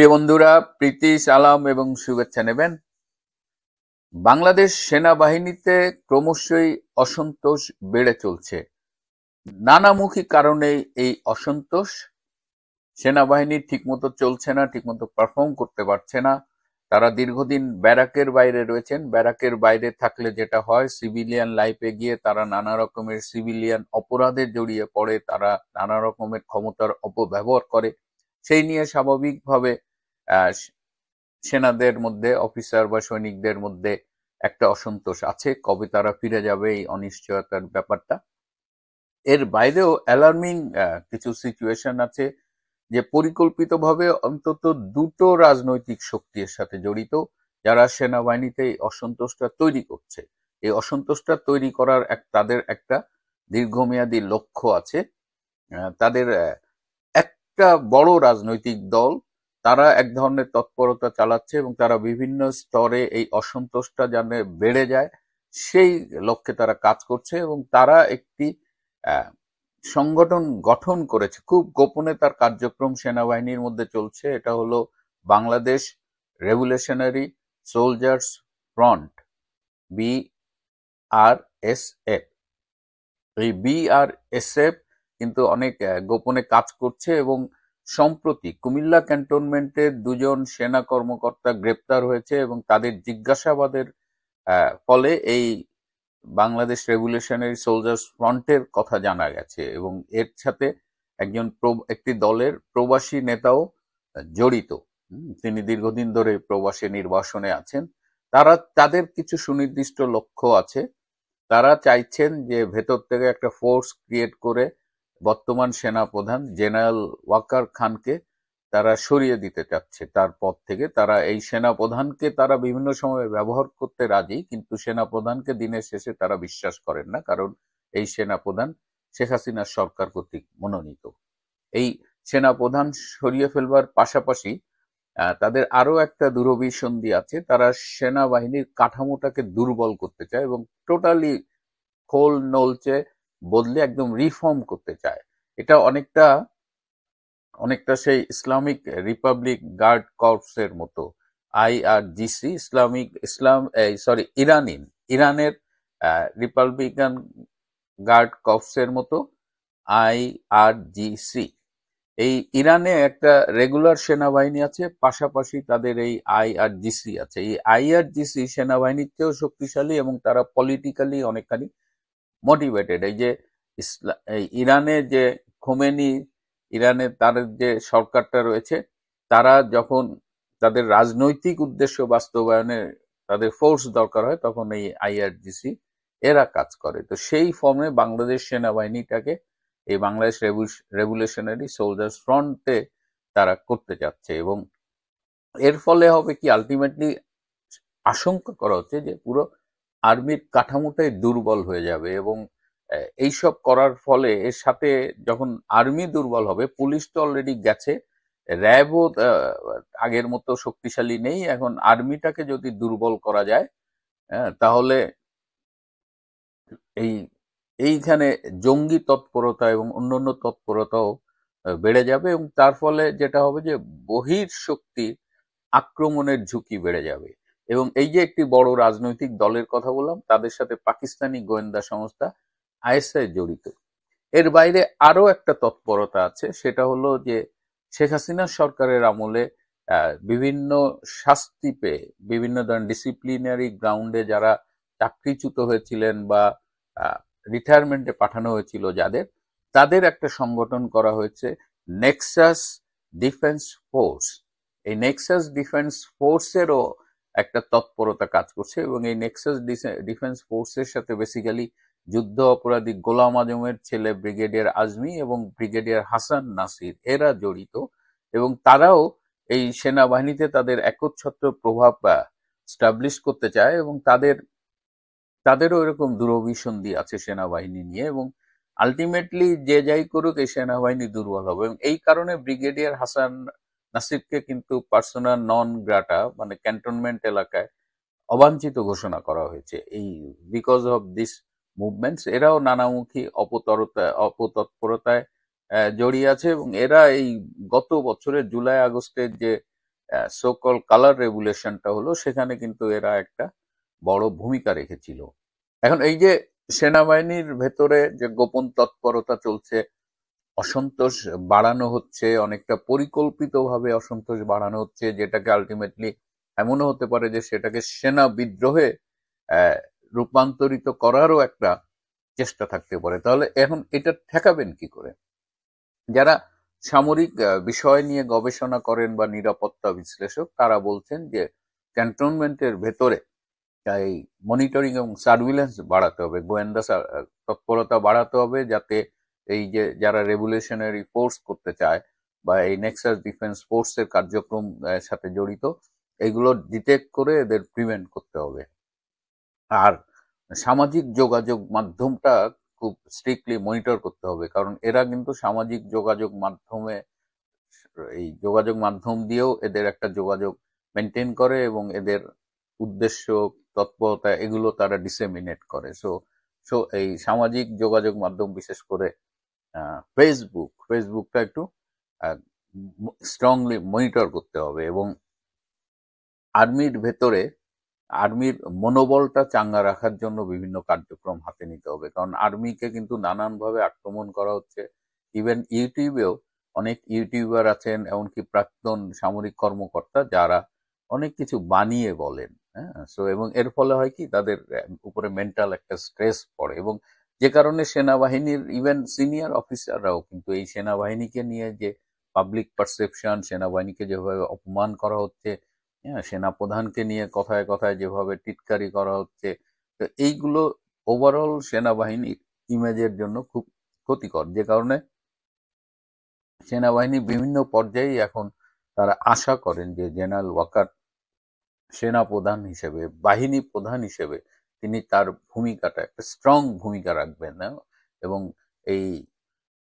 প্রিয় বন্ধুরা, প্রীতি সালাম এবং শুভেচ্ছা নেবেন। বাংলাদেশ সেনাবাহিনীতে ক্রমশই অসন্তোষ বেড়ে চলছে। নানামুখী কারণে এই অসন্তোষ। সেনাবাহিনী ঠিকমতো চলছে না, ঠিকমতো পারফর্ম করতে পারছে না। তারা দীর্ঘদিন ব্যারাকের বাইরে রয়েছেন। ব্যারাকের বাইরে থাকলে যেটা হয়, সিভিলিয়ান লাইফে গিয়ে তারা নানা রকমের সিভিলিয়ান অপরাধে জড়িয়ে পড়ে, তারা নানা রকমের ক্ষমতার অপব্যবহার করে। সেই নিয়ে স্বাভাবিকভাবে আহ সেনাদের মধ্যে, অফিসার বা সৈনিকদের মধ্যে একটা অসন্তোষ আছে। কবে তারা ফিরে যাবে, এই অনিশ্চয়তার ব্যাপারটা। এর বাইরেও অ্যালার্মিং কিছু সিচুয়েশন আছে, যে পরিকল্পিতভাবে অন্তত দুটো রাজনৈতিক শক্তির সাথে জড়িত, যারা সেনাবাহিনীতে এই অসন্তোষটা তৈরি করছে। এই অসন্তোষটা তৈরি করার তাদের একটা দীর্ঘমেয়াদী লক্ষ্য আছে। তাদের একটা বড় রাজনৈতিক দল, তারা এক ধরনের তৎপরতা চালাচ্ছে এবং তারা বিভিন্ন স্তরে এই অসন্তোষটা যেন বেড়ে যায় সেই লক্ষ্যে তারা কাজ করছে। এবং তারা একটি আহ, সংগঠন গঠন করেছে, খুব গোপনে তার কার্যক্রম সেনাবাহিনীর মধ্যে চলছে। এটা হলো Bangladesh revolutionary soldiers front, BRSF। এই BRSF কিন্তু অনেক গোপনে কাজ করছে এবং সম্প্রতি কুমিল্লা ক্যান্টনমেন্টের দুজন সেনা কর্মকর্তা গ্রেপ্তার হয়েছে এবং তাদের জিজ্ঞাসাবাদের ফলে এই বাংলাদেশ রেভলিউশনারি সোলজার্স ফ্রন্টের কথা জানা গেছে। এবং এর সাথে একটি দলের প্রবাসী নেতাও জড়িত। তিনি দীর্ঘদিন ধরে প্রবাসী নির্বাসনে আছেন। তাদের কিছু সুনির্দিষ্ট লক্ষ্য আছে। তারা চাইছেন যে ভেতর থেকে একটা ফোর্স ক্রিয়েট করে বর্তমান সেনাপ্রধান জেনারেল ওয়াকার খানকে তারা সরিয়ে দিতে চাচ্ছে তার পদ থেকে। তারা এই সেনাপ্রধানকে তারা বিভিন্ন সময় ব্যবহার করতে রাজি, কিন্তু সেনাপ্রধানকে দিনের শেষে তারা বিশ্বাস করেন না, কারণ এই সেনাপ্রধান শেখ হাসিনার সরকার কর্তৃক মনোনীত। এই সেনাপ্রধান সরিয়ে ফেলবার পাশাপাশি তাদের আরো একটা দূরভিসন্ধি আছে। তারা সেনাবাহিনীর কাঠামোটাকে দুর্বল করতে চায় এবং টোটালি খোল নলচে বদলে একদম রিফর্ম করতে চায়। এটা অনেকটা অনেকটা সেই ইসলামিক রিপাবলিক গার্ড কর্পসের মতো, IRGC, ইরানের রিপাবলিকান গার্ড কর্পসের মতো IRGC। এই ইরানে একটা রেগুলার সেনাবাহিনী আছে, পাশাপাশি তাদের এই IRGC আছে। এই IRGC সেনাবাহিনীর চেয়েও শক্তিশালী এবং তারা পলিটিক্যালি অনেকখানি মোটিভেটেড। এই যে এই ইরানে যে খোমেনি, ইরানে তার যে সরকারটা রয়েছে, তারা যখন তাদের রাজনৈতিক উদ্দেশ্য বাস্তবায়নে তাদের ফোর্স দরকার হয়, তখন এই IRGC এরা কাজ করে। তো সেই ফর্মে বাংলাদেশ সেনাবাহিনীটাকে এই বাংলাদেশ রেভলিউশনারি সোলজার্স ফ্রন্টে তারা করতে যাচ্ছে। এবং এর ফলে হবে কি, আলটিমেটলি আশঙ্কা করা হচ্ছে যে পুরো আর্মির কাঠামোটাই দুর্বল হয়ে যাবে। এবং এইসব করার ফলে এর সাথে যখন আর্মি দুর্বল হবে, পুলিশ তো অলরেডি গেছে, র্যাবও আগের মতো শক্তিশালী নেই, এখন আর্মিটাকে যদি দুর্বল করা যায়, তাহলে এইখানে জঙ্গি তৎপরতা এবং অন্যান্য তৎপরতাও বেড়ে যাবে। এবং তার ফলে যেটা হবে যে বহির শক্তির আক্রমণের ঝুঁকি বেড়ে যাবে। এবং এই যে একটি বড় রাজনৈতিক দলের কথা বললাম, তাদের সাথে পাকিস্তানি গোয়েন্দা সংস্থা ISI জড়িত। এর বাইরে আরো একটা তৎপরতা আছে, সেটা হলো যে শেখ হাসিনা সরকারের আমলে বিভিন্ন শাস্তি পেয়ে, বিভিন্ন ধরনের ডিসিপ্লিনারি গ্রাউন্ডে যারা চাকরিচ্যুত হয়েছিলেন বা রিটায়ারমেন্টে পাঠানো হয়েছিল যাদের, তাদের একটা সংগঠন করা হয়েছে, নেক্সাস ডিফেন্স ফোর্স। এই নেক্সাস ডিফেন্স ফোর্সেরও একটা তৎপরতা কাজ করছে এবং এই নেক্সাস ডিফেন্স ফোর্সের সাথে বেসিক্যালি যুদ্ধ অপরাধী গোলাম আজমের ছেলে ব্রিগেডিয়ার আজমি এবং ব্রিগেডিয়ার হাসান নাসির এরা জড়িত। এবং তারাও এই সেনাবাহিনীতে তাদের একচ্ছত্র প্রভাব স্টাবলিশ করতে চায় এবং তাদেরও এরকম দূরভিসন্ধি আছে সেনাবাহিনী নিয়ে। এবং আলটিমেটলি যে যাই করুক, এই সেনাবাহিনী দুর্বল হবে। এবং এই কারণে ব্রিগেডিয়ার হাসান নাসিরকে কিন্তু পার্সোনা নন গ্রাটা, মানে ক্যান্টনমেন্ট এলাকায় অবাঞ্ছিত ঘোষণা করা হয়েছে এই বিকজ অফ দিস মুভমেন্টস। এরাও নানামুখী অপতৎপরতায় জড়িয়ে আছে এবং এরা এই গত বছরের জুলাই আগস্টের যে সোকল কালার রেগুলেশনটা হলো, সেখানে কিন্তু এরা একটা বড় ভূমিকা রেখেছিল। এখন এই যে সেনাবাহিনীর ভেতরে যে গোপন তৎপরতা চলছে, অসন্তোষ বাড়ানো হচ্ছে, অনেকটা পরিকল্পিতভাবে অসন্তোষ বাড়ানো হচ্ছে, যেটাকে আলটিমেটলি এমনও হতে পারে যে সেটাকে সেনা বিদ্রোহে আহ, রূপান্তরিত করারও একটা চেষ্টা থাকতে পারে। তাহলে এখন এটা ঠেকাবেন কি করে? যারা সামরিক বিষয় নিয়ে গবেষণা করেন বা নিরাপত্তা বিশ্লেষক, তারা বলছেন যে ক্যান্টনমেন্টের ভেতরে এই মনিটরিং এবং সার্ভিলেন্স বাড়াতে হবে, গোয়েন্দা তৎপরতা বাড়াতে হবে, যাতে এই যে যারা রেগুলেশনারি ফোর্স করতে চায় বা এই নেক্সাস ডিফেন্স ফোর্সের কার্যক্রম সাথে জড়িত, এগুলো ডিটেক্ট করে এদের প্রিভেন্ট করতে হবে। আর সামাজিক যোগাযোগ মাধ্যমটা খুব স্ট্রিক্টলি মনিটর করতে হবে, কারণ এরা কিন্তু সামাজিক যোগাযোগ মাধ্যমে, এই যোগাযোগ মাধ্যম দিয়েও এদের একটা যোগাযোগ মেনটেন করে এবং এদের উদ্দেশ্য, তৎপরতা এগুলো তারা ডিসেমিনেট করে। সো সো এই সামাজিক যোগাযোগ মাধ্যম, বিশেষ করে ফেসবুকটা একটু স্ট্রংলি মনিটর করতে হবে এবং আর্মির ভেতরে আর্মির মনোবলটা চাঙ্গা রাখার জন্য বিভিন্ন কার্যক্রম হাতে নিতে হবে, কারণ আর্মিকে কিন্তু নানানভাবে আক্রমণ করা হচ্ছে। ইভেন ইউটিউবেও অনেক ইউটিউবার আছেন, এমনকি প্রাক্তন সামরিক কর্মকর্তা, যারা অনেক কিছু বানিয়ে বলেন। হ্যাঁ, সো এবং এর ফলে হয় কি, তাদের উপরে মেন্টাল একটা স্ট্রেস পড়ে এবং যে কারণে সেনাবাহিনীর ইভেন সিনিয়র অফিসাররাও কিন্তু এই সেনাবাহিনীকে নিয়ে যে পাবলিক পারসেপশন, সেনাবাহিনীকে যেভাবে অপমান করা হচ্ছে, হ্যাঁ, সেনাপ্রধানকে নিয়ে কথায় কথায় যেভাবে টিটকারি করা হচ্ছে, তো এইগুলো ওভারঅল সেনাবাহিনীর ইমেজের জন্য খুব ক্ষতিকর। যে কারণে সেনাবাহিনী বিভিন্ন পর্যায়ে এখন তারা আশা করেন যে জেনারেল ওয়াকার সেনাপ্রধান হিসেবে, বাহিনী প্রধান হিসেবে তিনি তার ভূমিকাটা একটা স্ট্রং ভূমিকা রাখবেন না। এবং এই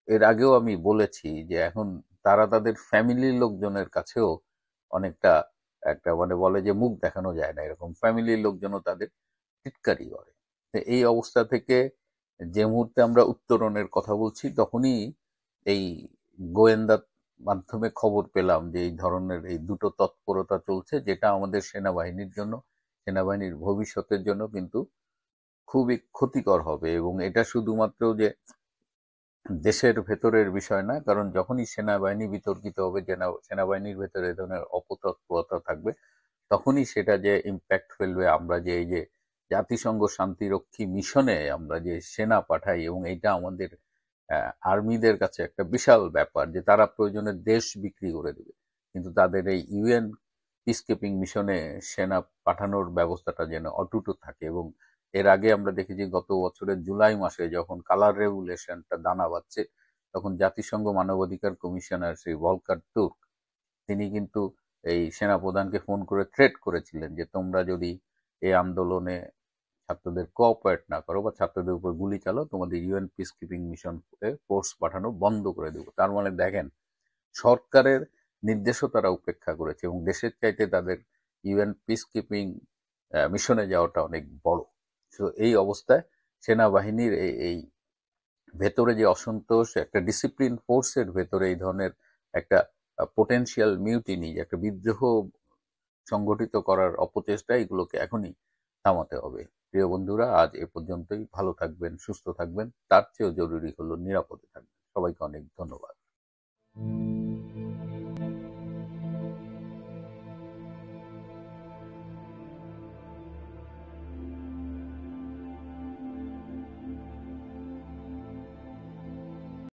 এর আগেও আমি বলেছি যে এখন তারা তাদের ফ্যামিলির লোকজনের কাছেও অনেকটা একটা মানে বলে যে মুখ দেখানো যায় না, এরকম ফ্যামিলির লোকজনও তাদের টিটকারি করে। তো এই অবস্থা থেকে যে মুহূর্তে আমরা উত্তরণের কথা বলছি, তখনই এই গোয়েন্দা মাধ্যমে খবর পেলাম যে এই ধরনের এই দুটো তৎপরতা চলছে, যেটা আমাদের সেনাবাহিনীর জন্য, সেনাবাহিনীর ভবিষ্যতের জন্য কিন্তু খুবই ক্ষতিকর হবে। এবং এটা শুধুমাত্র যে দেশের ভেতরের বিষয় না, কারণ যখনই সেনাবাহিনী বিতর্কিত হবে, সেনাবাহিনীর ভেতরে এ ধরনের অপতৎপরতা থাকবে, তখনই সেটা যে ইম্প্যাক্ট ফেলবে। আমরা যে এই যে জাতিসংঘ শান্তিরক্ষী মিশনে আমরা যে সেনা পাঠাই, এবং এটা আমাদের আর্মিদের কাছে একটা বিশাল ব্যাপার যে তারা প্রয়োজনে দেশ বিক্রি করে দেবে, কিন্তু তাদের এই ইউএন পিসকিপিং মিশনে সেনা পাঠানোর ব্যবস্থাটা যেন অটুট থাকে। এবং এর আগে আমরা দেখেছি গত বছরের জুলাই মাসে যখন কালার রেগুলেশনটা দানা বাঁধছে, তখন জাতিসংঘ মানবাধিকার কমিশনার শ্রী ভলকার তুর্ক, তিনি কিন্তু এই সেনাপ্রধানকে ফোন করে থ্রেট করেছিলেন যে তোমরা যদি এই আন্দোলনে ছাত্রদের কোঅপারেট না করো বা ছাত্রদের উপর গুলি চালাও, তোমাদের UN peace keeping mission force পাঠানো বন্ধ করে দেবো। তার মানে দেখেন, সরকারের নির্দেশও তারা উপেক্ষা করেছে এবং দেশের চাইতে তাদের ইউএন পিস কিপিং মিশনে যাওয়াটা অনেক বড়। তো এই অবস্থায় সেনাবাহিনীর এই ভেতরে যে অসন্তোষ, একটা ডিসিপ্লিন ফোর্সের ভেতরে এই ধরনের একটা পোটেনশিয়াল মিউটিনি, একটা বিদ্রোহ সংগঠিত করার অপচেষ্টা, এগুলোকে এখনই থামাতে হবে। প্রিয় বন্ধুরা, আজ এ পর্যন্তই। ভালো থাকবেন, সুস্থ থাকবেন, তার চেয়েও জরুরি হলো নিরাপদে থাকবেন। সবাইকে অনেক ধন্যবাদ।